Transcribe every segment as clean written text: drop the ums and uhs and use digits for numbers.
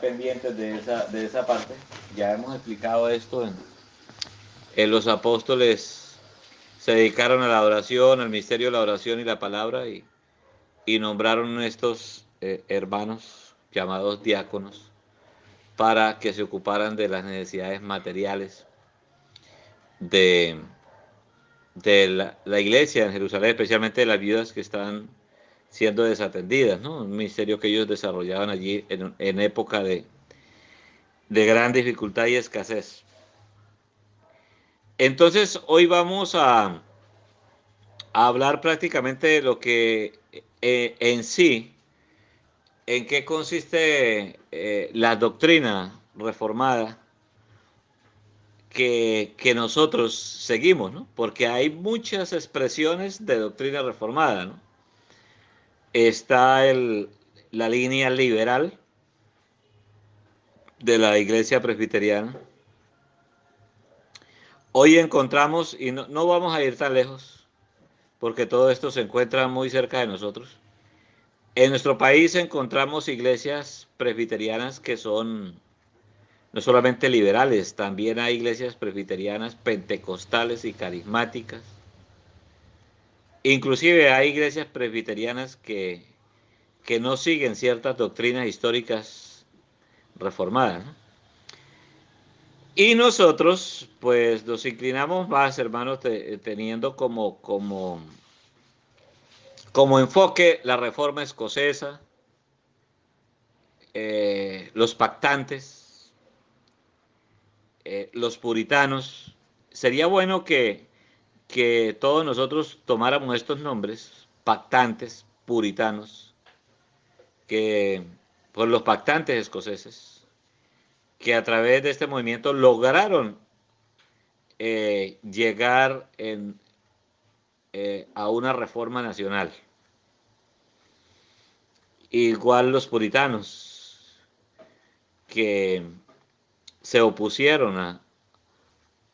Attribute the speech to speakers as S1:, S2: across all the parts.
S1: pendientes de esa parte. Ya hemos explicado esto en los apóstoles se dedicaron a la oración, al misterio de la oración y la palabra y nombraron estos hermanos llamados diáconos para que se ocuparan de las necesidades materiales de, de la iglesia en Jerusalén, especialmente de las viudas que están siendo desatendidas, ¿no? Un ministerio que ellos desarrollaban allí en época de gran dificultad y escasez. Entonces, hoy vamos a hablar prácticamente de lo que en sí, en qué consiste la doctrina reformada que nosotros seguimos, ¿no? Porque hay muchas expresiones de doctrina reformada, ¿no? Está la línea liberal de la iglesia presbiteriana. Hoy encontramos, y no vamos a ir tan lejos, porque todo esto se encuentra muy cerca de nosotros. En nuestro país encontramos iglesias presbiterianas que son no solamente liberales, también hay iglesias presbiterianas pentecostales y carismáticas. Inclusive hay iglesias presbiterianas que no siguen ciertas doctrinas históricas reformadas, ¿no? Y nosotros, pues, nos inclinamos más, hermanos, teniendo como enfoque la reforma escocesa, los pactantes, los puritanos. Sería bueno que todos nosotros tomáramos estos nombres, pactantes, puritanos, que por los pactantes escoceses, que a través de este movimiento lograron llegar a una reforma nacional. Igual los puritanos, que se opusieron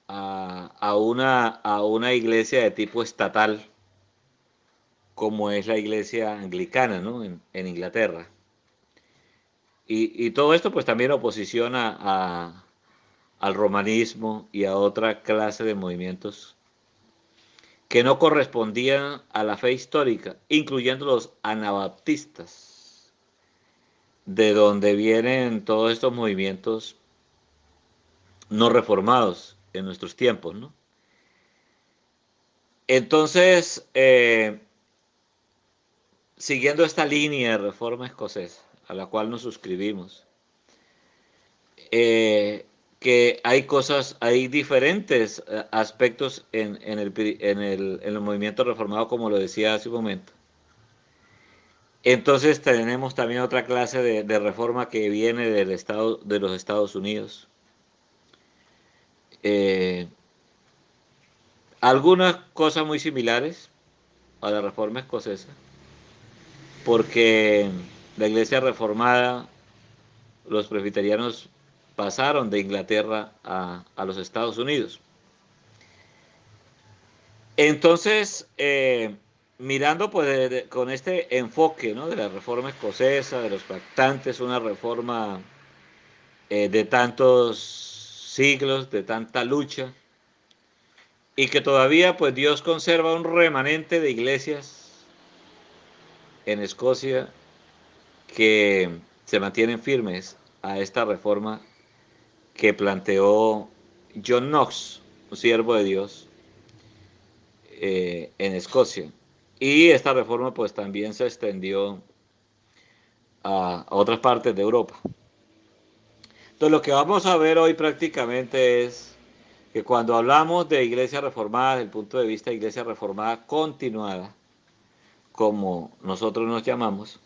S1: a una iglesia de tipo estatal, como es la iglesia anglicana, ¿no? En Inglaterra. Y todo esto pues también oposiciona al romanismo y a otra clase de movimientos que no correspondían a la fe histórica, incluyendo los anabaptistas, de donde vienen todos estos movimientos no reformados en nuestros tiempos, ¿no? Entonces, siguiendo esta línea de reforma escocesa, a la cual nos suscribimos, eh, que hay cosas, hay diferentes aspectos en el movimiento reformado, como lo decía hace un momento. Entonces tenemos también otra clase de reforma que viene de los Estados Unidos. Eh, Algunas cosas muy similares a la reforma escocesa, porque la iglesia reformada, los presbiterianos pasaron de Inglaterra a los Estados Unidos. Entonces, mirando pues con este enfoque, ¿no? De la reforma escocesa, de los pactantes, una reforma de tantos siglos, de tanta lucha, y que todavía pues Dios conserva un remanente de iglesias en Escocia que se mantienen firmes a esta reforma que planteó John Knox, un siervo de Dios, en Escocia. Y esta reforma pues también se extendió a otras partes de Europa. Entonces lo que vamos a ver hoy prácticamente es que cuando hablamos de iglesia reformada, desde el punto de vista de iglesia reformada continuada, como nosotros nos llamamos,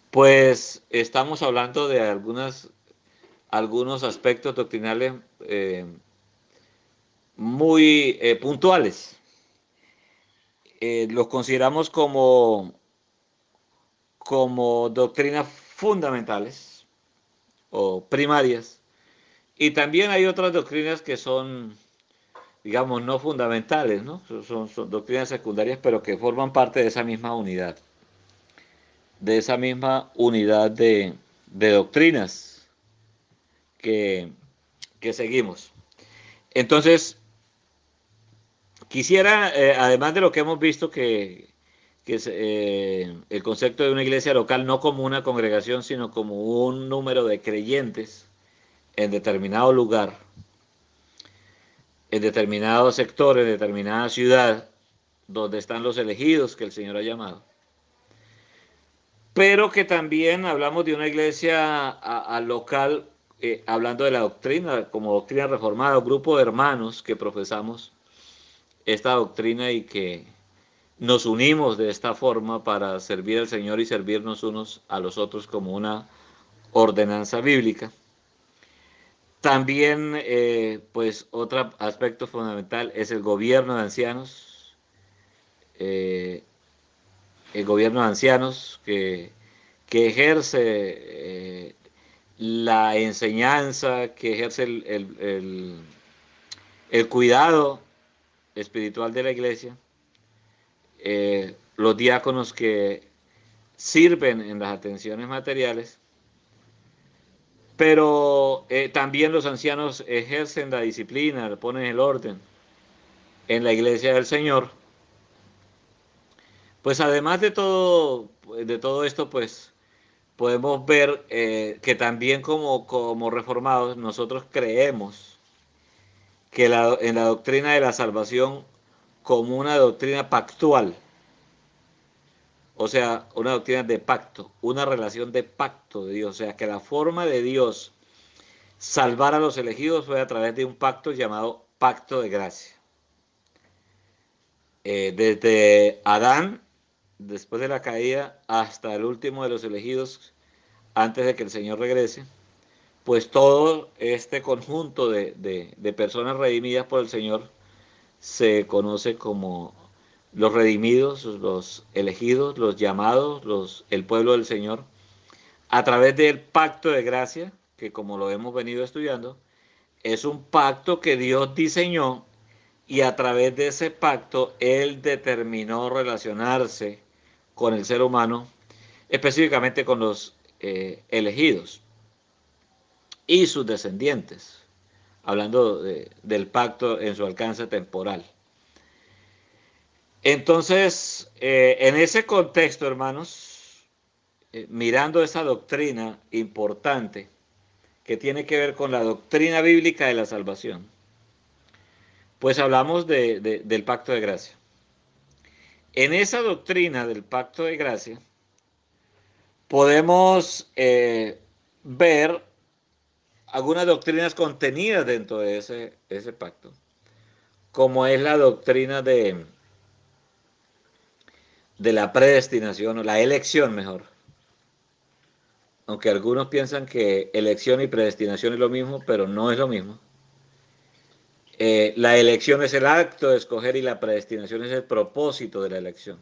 S1: pues estamos hablando de algunos aspectos doctrinales muy puntuales. Los consideramos como doctrinas fundamentales o primarias. Y también hay otras doctrinas que son, digamos, no fundamentales, ¿no? Son doctrinas secundarias, pero que forman parte de esa misma unidad de doctrinas. que, que seguimos. Entonces, quisiera, además de lo que hemos visto, que es el concepto de una iglesia local no como una congregación, sino como un número de creyentes en determinado lugar, en determinado sector, en determinada ciudad, donde están los elegidos que el Señor ha llamado. Pero que también hablamos de una iglesia local, hablando de la doctrina, como doctrina reformada, un grupo de hermanos que profesamos esta doctrina y que nos unimos de esta forma para servir al Señor y servirnos unos a los otros como una ordenanza bíblica. También, pues, otro aspecto fundamental es el gobierno de ancianos. Eh, el gobierno de ancianos que ejerce la enseñanza, que ejerce el cuidado espiritual de la iglesia. Los diáconos que sirven en las atenciones materiales, pero también los ancianos ejercen la disciplina, ponen el orden en la iglesia del Señor. Pues además de todo esto, pues podemos ver que también como reformados nosotros creemos que en la doctrina de la salvación como una doctrina pactual, o sea, una doctrina de pacto, una relación de pacto de Dios, o sea, que la forma de Dios salvar a los elegidos fue a través de un pacto llamado pacto de gracia. Desde Adán, después de la caída, hasta el último de los elegidos, antes de que el Señor regrese, pues todo este conjunto de personas redimidas por el Señor se conoce como los redimidos, los elegidos, los llamados, el pueblo del Señor, a través del pacto de gracia, que como lo hemos venido estudiando, es un pacto que Dios diseñó y a través de ese pacto Él determinó relacionarse con el ser humano, específicamente con los elegidos y sus descendientes, hablando del pacto en su alcance temporal. Entonces, en ese contexto, hermanos, mirando esa doctrina importante que tiene que ver con la doctrina bíblica de la salvación, pues hablamos del pacto de gracia. En esa doctrina del pacto de gracia podemos ver algunas doctrinas contenidas dentro de ese pacto, como es la doctrina de la predestinación, o la elección mejor. Aunque algunos piensan que elección y predestinación es lo mismo, pero no es lo mismo. La elección es el acto de escoger y la predestinación es el propósito de la elección.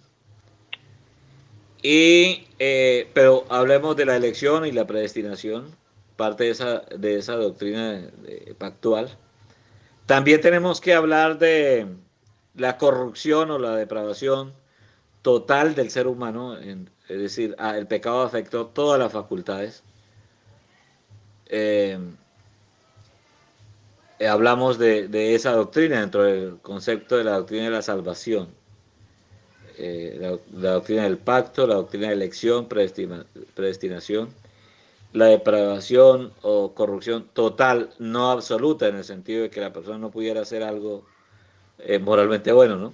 S1: Pero hablemos de la elección y la predestinación, parte de esa doctrina pactual. También tenemos que hablar de la corrupción o la depravación total del ser humano, es decir, el pecado afectó todas las facultades. Eh, hablamos esa doctrina dentro del concepto de la doctrina de la salvación, la doctrina del pacto, la doctrina de elección, predestinación, la depravación o corrupción total, no absoluta, en el sentido de que la persona no pudiera hacer algo moralmente bueno, ¿no?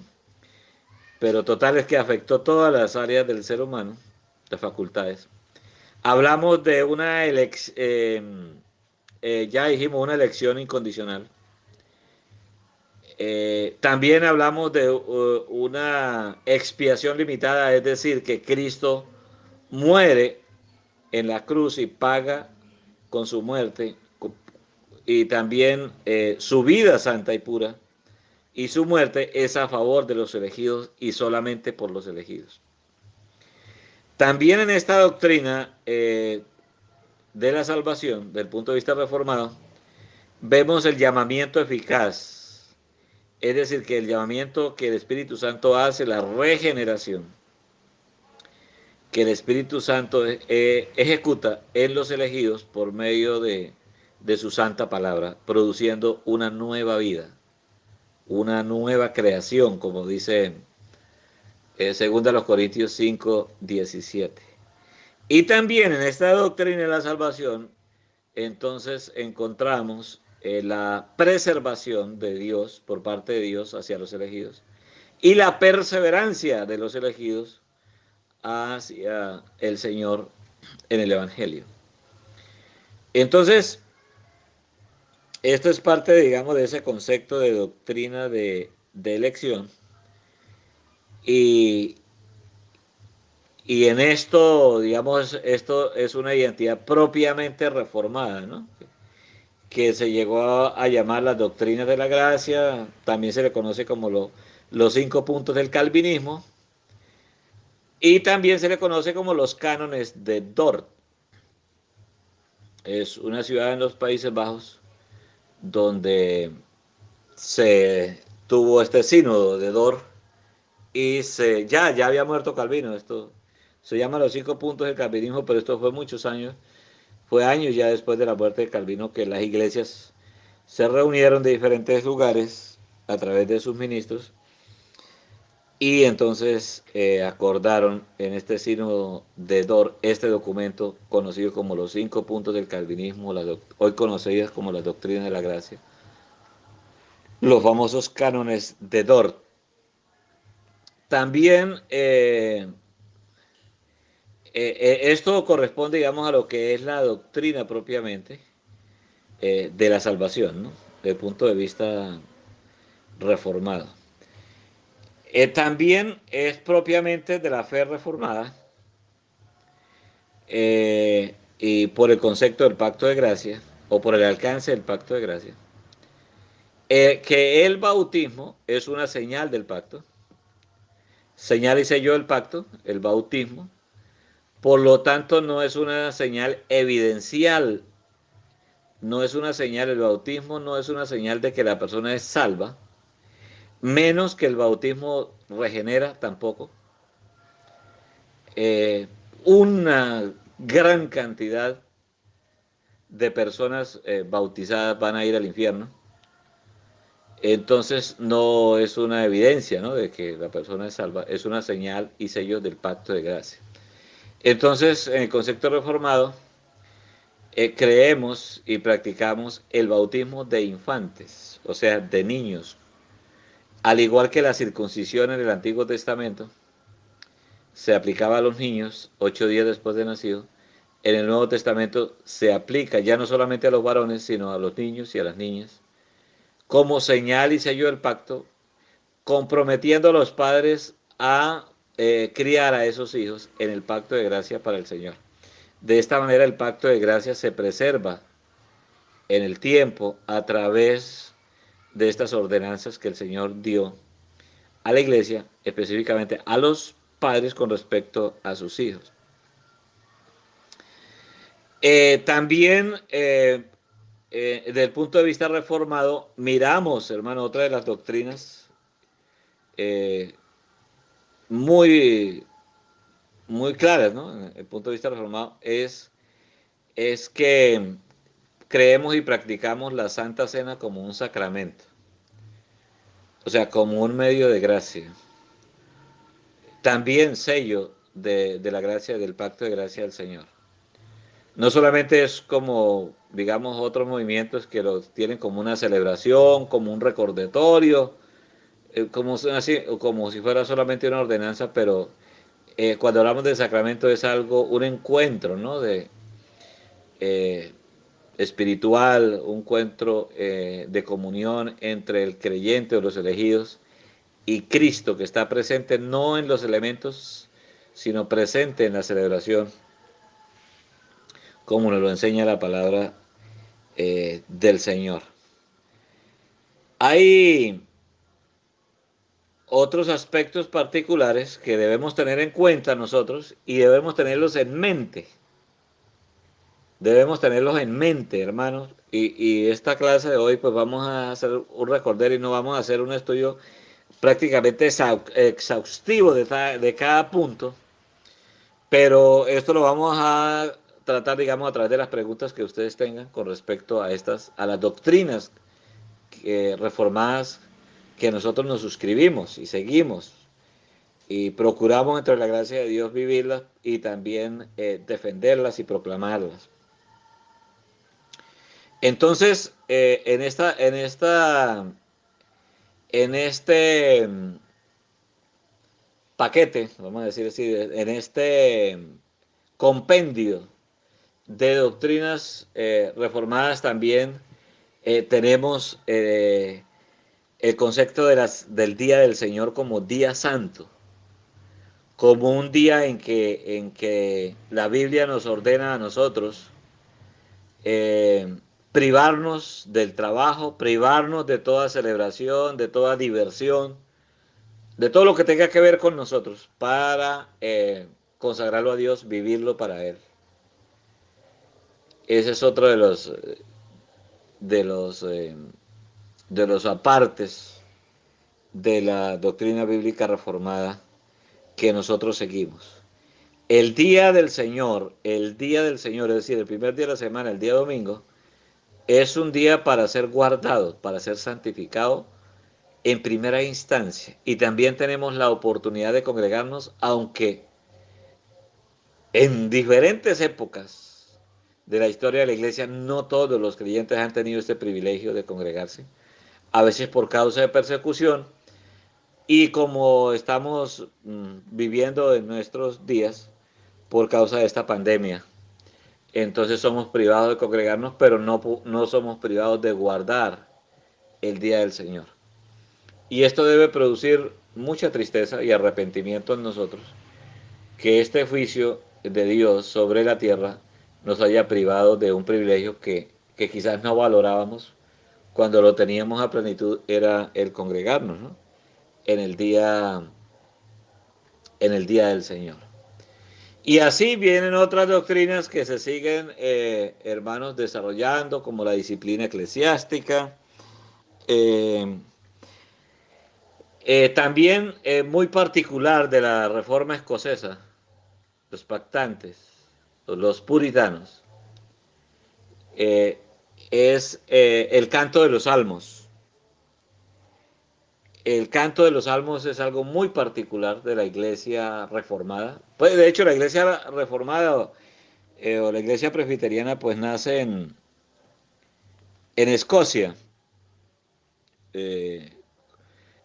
S1: Pero total es que afectó todas las áreas del ser humano, las facultades. Hablamos de una elección, ya dijimos, una elección incondicional. También hablamos de una expiación limitada, es decir, que Cristo muere en la cruz y paga con su muerte, y también su vida santa y pura, y su muerte es a favor de los elegidos y solamente por los elegidos. También en esta doctrina de la salvación, del punto de vista reformado, vemos el llamamiento eficaz, es decir, que el llamamiento que el Espíritu Santo hace, la regeneración, que el Espíritu Santo ejecuta en los elegidos por medio de su santa palabra, produciendo una nueva vida, una nueva creación, como dice 2 Corintios 5:17. Y también en esta doctrina de la salvación, entonces encontramos la preservación de Dios por parte de Dios hacia los elegidos y la perseverancia de los elegidos hacia el Señor en el Evangelio. Entonces, esto es parte, digamos, de ese concepto de doctrina de elección. Y, y en esto, digamos, esto es una identidad propiamente reformada, ¿no? Que se llegó a llamar las doctrinas de la gracia, también se le conoce como los 5 puntos del calvinismo, y también se le conoce como los cánones de Dort. Es una ciudad en los Países Bajos donde se tuvo este sínodo de Dort y ya había muerto Calvino. Esto se llama los 5 puntos del calvinismo, pero esto fue muchos años, fue años ya después de la muerte de Calvino que las iglesias se reunieron de diferentes lugares a través de sus ministros y entonces acordaron en este sínodo de Dort este documento conocido como los 5 puntos del calvinismo, hoy conocidas como las doctrinas de la gracia, los famosos cánones de Dort. También esto corresponde, digamos, a lo que es la doctrina propiamente de la salvación, ¿no? Desde el punto de vista reformado. También es propiamente de la fe reformada y por el concepto del pacto de gracia o por el alcance del pacto de gracia, que el bautismo es una señal del pacto, señal y sello del pacto, el bautismo, por lo tanto no es una señal evidencial, no es una señal, el bautismo no es una señal de que la persona es salva, menos que el bautismo regenera tampoco. Eh, una gran cantidad de personas bautizadas van a ir al infierno. Entonces no es una evidencia, ¿no?, de que la persona es salva, es una señal y sello del pacto de gracia. Entonces, en el concepto reformado, creemos y practicamos el bautismo de infantes, o sea, de niños. Al igual que la circuncisión en el Antiguo Testamento se aplicaba a los niños 8 días después de nacido, en el Nuevo Testamento se aplica ya no solamente a los varones, sino a los niños y a las niñas, como señal y sello del pacto, comprometiendo a los padres a criar a esos hijos en el pacto de gracia para el Señor. De esta manera el pacto de gracia se preserva en el tiempo a través de estas ordenanzas que el Señor dio a la iglesia, específicamente a los padres con respecto a sus hijos. También, desde el punto de vista reformado, miramos, hermano, otra de las doctrinas eh, muy, muy claras, ¿no? Desde el punto de vista reformado, es que creemos y practicamos la Santa Cena como un sacramento, o sea, como un medio de gracia. También sello de la gracia, del pacto de gracia del Señor. No solamente es como, digamos, otros movimientos que los tienen como una celebración, como un recordatorio, como si fuera solamente una ordenanza, pero cuando hablamos de sacramento es algo, un encuentro, ¿no?, eh, espiritual, un encuentro de comunión entre el creyente o los elegidos y Cristo, que está presente no en los elementos, sino presente en la celebración, como nos lo enseña la palabra del Señor. Hay otros aspectos particulares que debemos tener en cuenta nosotros y debemos tenerlos en mente. Debemos tenerlos en mente, hermanos. Y esta clase de hoy, pues vamos a hacer un recorder y no vamos a hacer un estudio prácticamente exhaustivo de cada punto, pero esto lo vamos a tratar, digamos, a través de las preguntas que ustedes tengan con respecto a a las doctrinas reformadas que nosotros nos suscribimos y seguimos y procuramos entre la gracia de Dios vivirlas y también defenderlas y proclamarlas. Entonces, en este paquete, vamos a decir así, en este compendio de doctrinas reformadas también tenemos el concepto del Día del Señor como día santo, como un día en que la Biblia nos ordena a nosotros privarnos del trabajo, privarnos de toda celebración, de toda diversión, de todo lo que tenga que ver con nosotros, para consagrarlo a Dios, vivirlo para Él. Ese es otro de los, eh, de los apartes de la doctrina bíblica reformada que nosotros seguimos. El día del Señor, es decir, el primer día de la semana, el día domingo, es un día para ser guardado, para ser santificado en primera instancia. Y también tenemos la oportunidad de congregarnos, aunque en diferentes épocas de la historia de la iglesia no todos los creyentes han tenido este privilegio de congregarse, a veces por causa de persecución, y como estamos viviendo en nuestros días por causa de esta pandemia. Entonces somos privados de congregarnos, pero no somos privados de guardar el día del Señor. Y esto debe producir mucha tristeza y arrepentimiento en nosotros, que este juicio de Dios sobre la tierra nos haya privado de un privilegio que quizás no valorábamos cuando lo teníamos a plenitud, era el congregarnos, ¿no? en el día, en el día del Señor. Y así vienen otras doctrinas que se siguen, hermanos, desarrollando, como la disciplina eclesiástica. Eh, también muy particular de la reforma escocesa, los pactantes, los puritanos, eh, es el canto de los salmos. El canto de los salmos es algo muy particular de la iglesia reformada. Pues de hecho la iglesia reformada o la iglesia presbiteriana pues nace en Escocia, eh,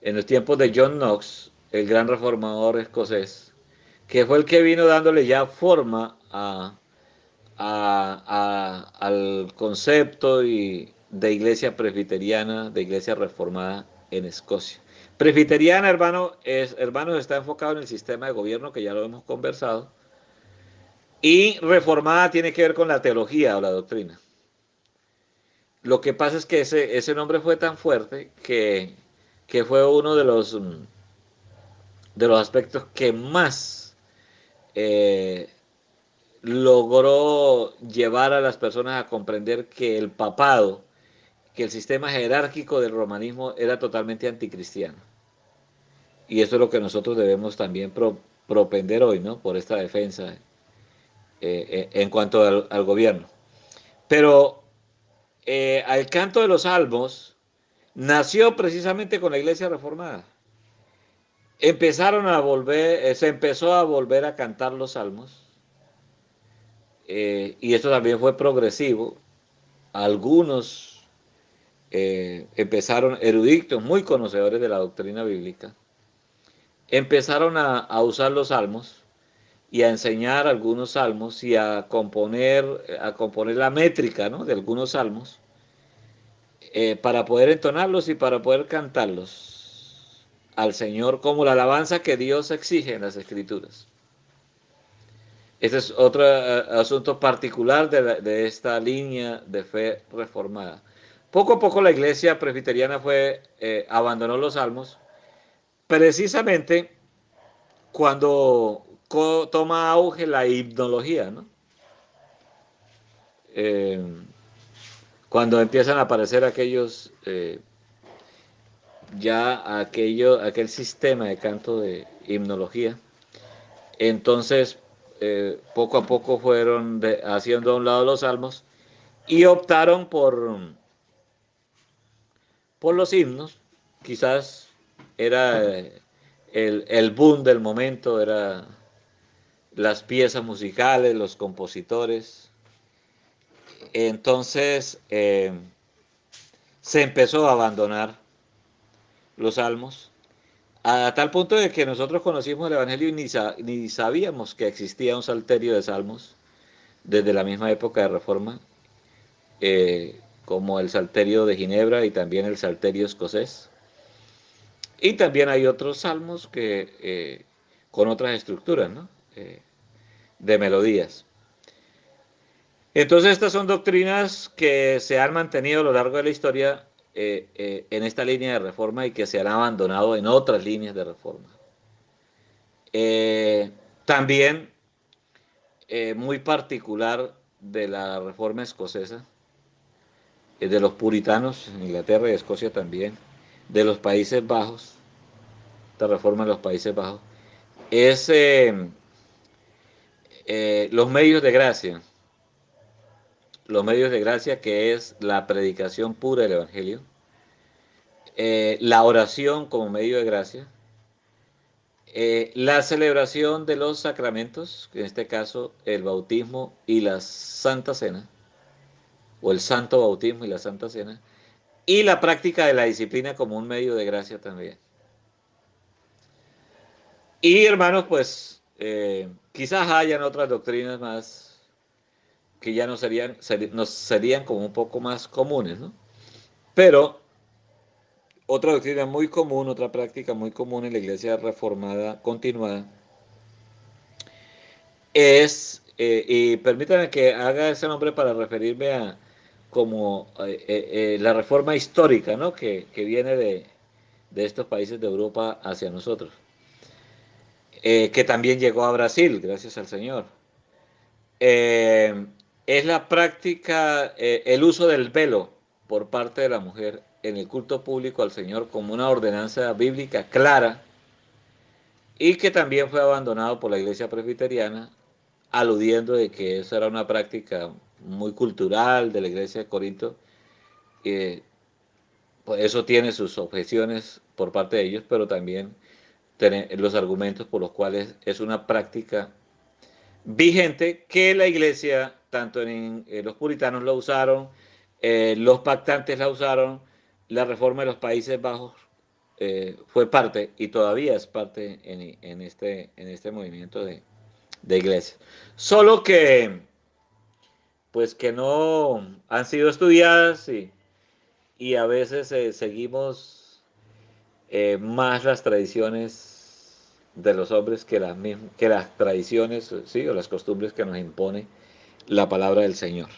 S1: en los tiempos de John Knox, el gran reformador escocés, que fue el que vino dándole ya forma al concepto de iglesia presbiteriana, de iglesia reformada en Escocia. Presbiteriana, hermanos, está enfocado en el sistema de gobierno, que ya lo hemos conversado, y reformada tiene que ver con la teología o la doctrina. Lo que pasa es que ese nombre fue tan fuerte que fue uno de los aspectos que más eh, logró llevar a las personas a comprender que el papado, que el sistema jerárquico del romanismo era totalmente anticristiano. Y eso es lo que nosotros debemos también propender hoy, ¿no? Por esta defensa en cuanto al gobierno. Pero al canto de los salmos nació precisamente con la iglesia reformada. Se empezó a volver a cantar los salmos, y esto también fue progresivo. Algunos empezaron, eruditos, muy conocedores de la doctrina bíblica, empezaron a usar los salmos y a enseñar algunos salmos y a componer la métrica, ¿no? de algunos salmos para poder entonarlos y para poder cantarlos al Señor como la alabanza que Dios exige en las Escrituras. Este es otro asunto particular de esta línea de fe reformada. Poco a poco la iglesia presbiteriana abandonó los salmos, precisamente cuando toma auge la himnología, ¿no? Eh, Cuando empiezan a aparecer aquel sistema de canto de himnología, entonces poco a poco fueron haciendo a un lado los salmos y optaron por los himnos. Quizás era el boom del momento, era las piezas musicales, los compositores. Entonces se empezó a abandonar los salmos, a tal punto de que nosotros conocimos el Evangelio y ni sabíamos que existía un salterio de salmos desde la misma época de Reforma, como el salterio de Ginebra y también el salterio escocés. Y también hay otros salmos con otras estructuras, ¿no? De melodías. Entonces estas son doctrinas que se han mantenido a lo largo de la historia en esta línea de reforma y que se han abandonado en otras líneas de reforma. También muy particular de la reforma escocesa, de los puritanos en Inglaterra y Escocia también, de los Países Bajos, esta reforma en los Países Bajos, es los medios de gracia. Los medios de gracia, que es la predicación pura del Evangelio, la oración como medio de gracia, la celebración de los sacramentos, en este caso el bautismo y la Santa Cena, o el Santo Bautismo y la Santa Cena, y la práctica de la disciplina como un medio de gracia también. Y hermanos, pues quizás hayan otras doctrinas más que ya nos serían como un poco más comunes, ¿no? Pero otra doctrina muy común, otra práctica muy común en la iglesia reformada continuada es, y permítanme que haga ese nombre para referirme a como la reforma histórica, ¿no? Que viene de estos países de Europa hacia nosotros, que también llegó a Brasil, gracias al Señor. Eh, es la práctica, el uso del velo por parte de la mujer en el culto público al Señor como una ordenanza bíblica clara y que también fue abandonado por la iglesia presbiteriana, aludiendo de que eso era una práctica muy cultural de la iglesia de Corinto. Pues eso tiene sus objeciones por parte de ellos, pero también los argumentos por los cuales es una práctica vigente que la iglesia, tanto los puritanos la usaron, los pactantes la usaron, la reforma de los Países Bajos fue parte y todavía es parte en este movimiento de iglesia. Solo que, pues que no han sido estudiadas y a veces seguimos más las tradiciones de los hombres que las tradiciones, sí, o las costumbres que nos impone la palabra del Señor.